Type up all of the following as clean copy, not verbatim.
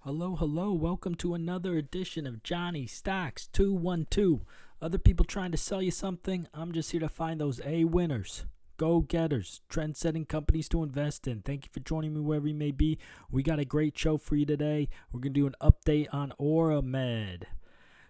Hello, hello. Welcome to another edition of Johnny Stocks 212. Other people trying to sell you something, I'm just here to find those A winners, go-getters, trend-setting companies to invest in. Thank you for joining me wherever you may be. We got a great show for you today. We're going to do an update on ORMP.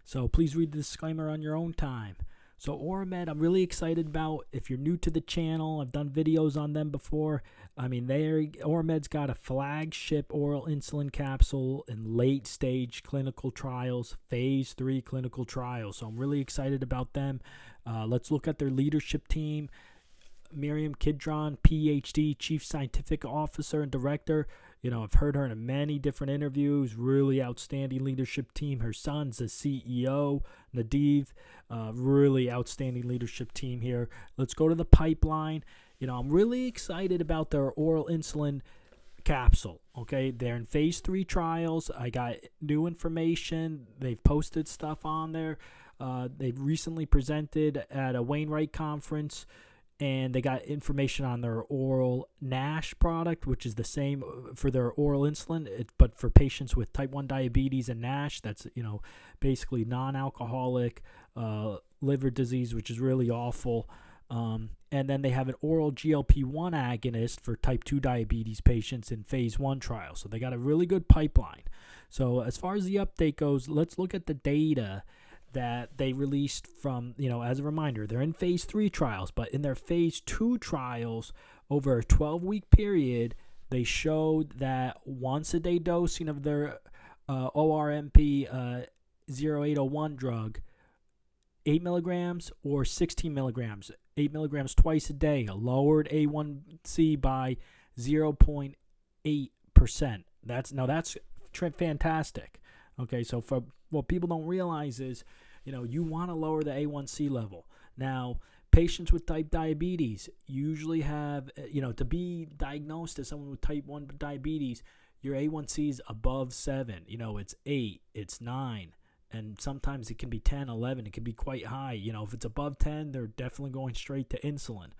So please read the disclaimer on your own time. So ORMP, I'm really excited about. If you're new to the channel, I've done videos on them before. ORMP's got a flagship oral insulin capsule in late-stage clinical trials, phase 3 clinical trials. So I'm really excited about them. Let's look at their leadership team. Miriam Kidron, PhD, Chief Scientific Officer and Director. I've heard her in many different interviews. Really outstanding leadership team. Her son's the CEO, Nadiv. Really outstanding leadership team here. Let's go to the pipeline. I'm really excited about their oral insulin capsule. Okay, they're in phase 3 trials. I got new information. They've posted stuff on there. They've recently presented at a Wainwright conference. And they got information on their oral NASH product, which is the same for their oral insulin, but for patients with type 1 diabetes and NASH. That's, basically non-alcoholic liver disease, which is really awful. And then they have an oral GLP-1 agonist for type 2 diabetes patients in phase 1 trial. So they got a really good pipeline. So as far as the update goes, let's look at the data that they released from, as a reminder, they're in phase 3 trials, but in their phase 2 trials, over a 12-week period, they showed that once-a-day dosing of their ORMP 0801 drug, 8 milligrams or 16 milligrams, 8 milligrams twice a day, lowered A1C by 0.8%. That's fantastic. Okay, so for what people don't realize is, you want to lower the A1C level. Now, patients with type diabetes usually have, to be diagnosed as someone with type 1 diabetes, your A1C is above 7. It's 8, it's 9, and sometimes it can be 10, 11. It can be quite high. If it's above 10, they're definitely going straight to insulin.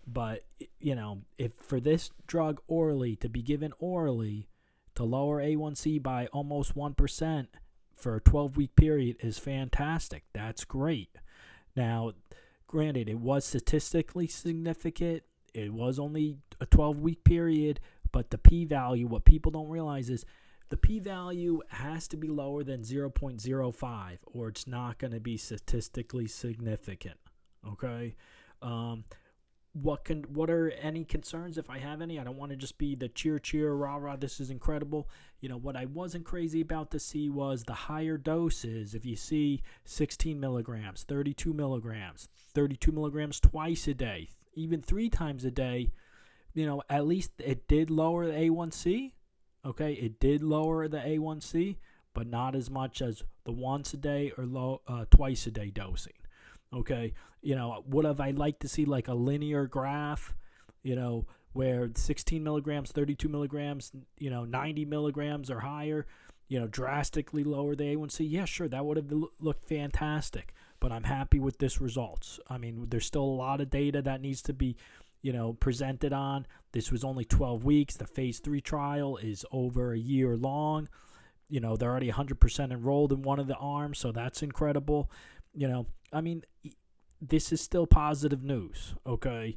But, if for this drug orally, to be given orally, to lower A1C by almost 1% for a 12-week period is fantastic. That's great. Now, granted, it was statistically significant. It was only a 12-week period, but the p-value, what people don't realize is the p-value has to be lower than 0.05 or it's not going to be statistically significant. Okay? What are any concerns if I have any? I don't want to just be the cheer, rah, this is incredible. What I wasn't crazy about to see was the higher doses. If you see 16 milligrams, 32 milligrams twice a day, even 3 times a day, at least it did lower the A1C. Okay, it did lower the A1C, but not as much as the once a day or twice a day dosing. Okay, would have I liked to see like a linear graph, where 16 milligrams, 32 milligrams, 90 milligrams or higher, drastically lower the A1C? Yeah, sure, that would have looked fantastic, but I'm happy with this results. I mean, there's still a lot of data that needs to be, presented on. This was only 12 weeks. The phase 3 trial is over a year long. They're already 100% enrolled in one of the arms, so that's incredible. This is still positive news, okay?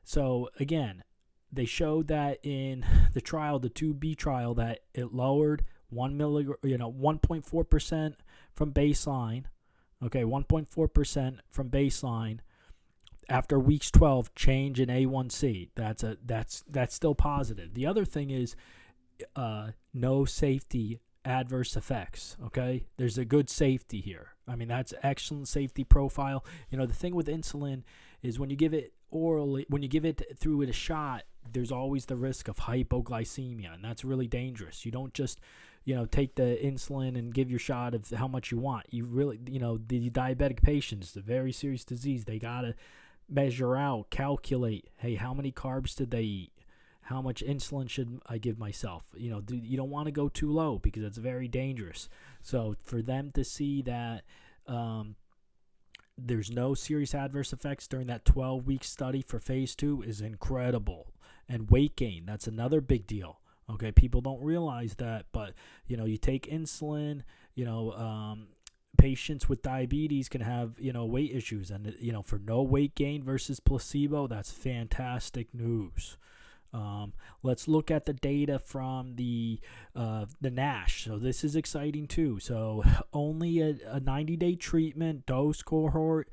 So, again, they showed that in the trial, the 2B trial, that it lowered 1.4% from baseline, okay, 1.4% from baseline after weeks 12 change in A1C. That's still positive. The other thing is no safety adverse effects. Okay, there's a good safety here. That's excellent safety profile. The thing with insulin is when you give it orally, when you give it through a shot, there's always the risk of hypoglycemia, and that's really dangerous. You don't just take the insulin and give your shot of how much you want. You really, the diabetic patients, it's a very serious disease. They gotta measure out, calculate, hey, how many carbs did they eat? How much insulin should I give myself? You don't want to go too low because it's very dangerous. So for them to see that there's no serious adverse effects during that 12-week study for phase 2 is incredible. And weight gain, that's another big deal. Okay, people don't realize that, but you take insulin. Patients with diabetes can have weight issues, and for no weight gain versus placebo, that's fantastic news. Let's look at the data from the NASH. So this is exciting too. So only a 90-day treatment dose cohort.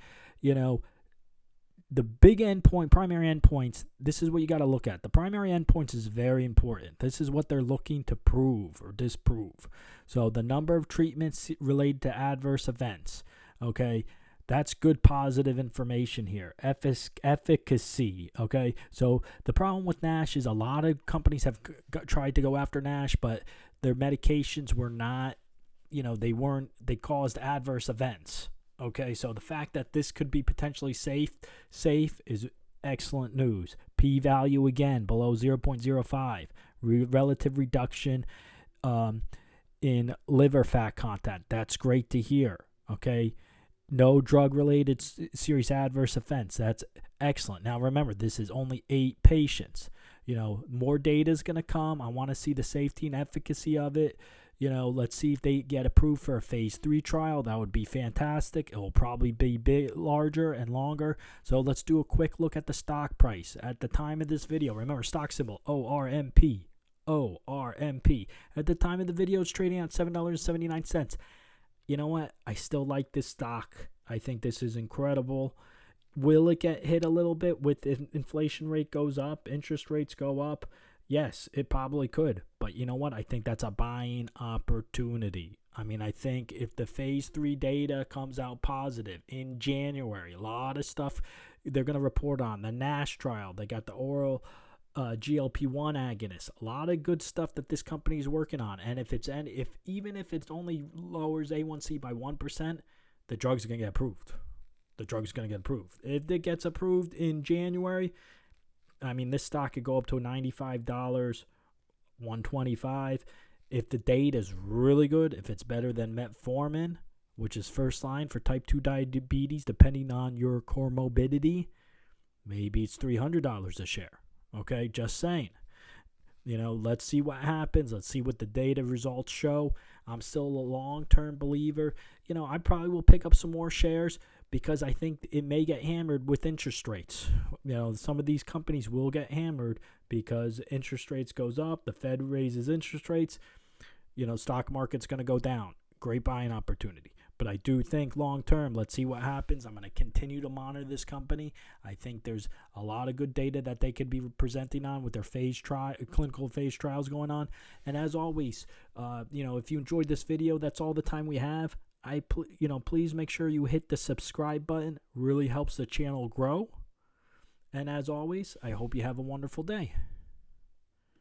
The big endpoint, primary endpoints, this is what you got to look at. The primary endpoints is very important. This is what they're looking to prove or disprove. So the number of treatments related to adverse events, okay, that's good positive information here. Efficacy, okay? So the problem with NASH is a lot of companies have tried to go after NASH, but their medications were not, they caused adverse events. Okay, so the fact that this could be potentially safe is excellent news. P-value, again, below 0.05. Relative reduction in liver fat content. That's great to hear, okay? No drug-related serious adverse events. That's excellent. Now, remember, this is only 8 patients. More data is going to come. I want to see the safety and efficacy of it. Let's see if they get approved for a phase 3 trial. That would be fantastic. It will probably be larger and longer. So let's do a quick look at the stock price. At the time of this video, remember, stock symbol ORMP. ORMP. At the time of the video, it's trading at $7.79. You know what? I still like this stock. I think this is incredible. Will it get hit a little bit with inflation rate goes up, interest rates go up? Yes, it probably could. But you know what? I think that's a buying opportunity. I think if the phase 3 data comes out positive in January, a lot of stuff they're going to report on. The NASH trial, they got the oral GLP-1 agonist, a lot of good stuff that this company is working on. And even if it only lowers A1C by 1%, the drug's going to get approved. If it gets approved in January, this stock could go up to $95, $125. If the data is really good, if it's better than metformin, which is first line for type 2 diabetes, depending on your comorbidity, maybe it's $300 a share. Okay, just saying. Let's see what happens. Let's see what the data results show. I'm still a long-term believer. I probably will pick up some more shares because I think it may get hammered with interest rates. Some of these companies will get hammered because interest rates goes up. The Fed raises interest rates. Stock market's going to go down. Great buying opportunity. But I do think long-term, let's see what happens. I'm going to continue to monitor this company. I think there's a lot of good data that they could be presenting on with their clinical phase trials going on. And as always, if you enjoyed this video, that's all the time we have. Please make sure you hit the subscribe button. Really helps the channel grow. And as always, I hope you have a wonderful day.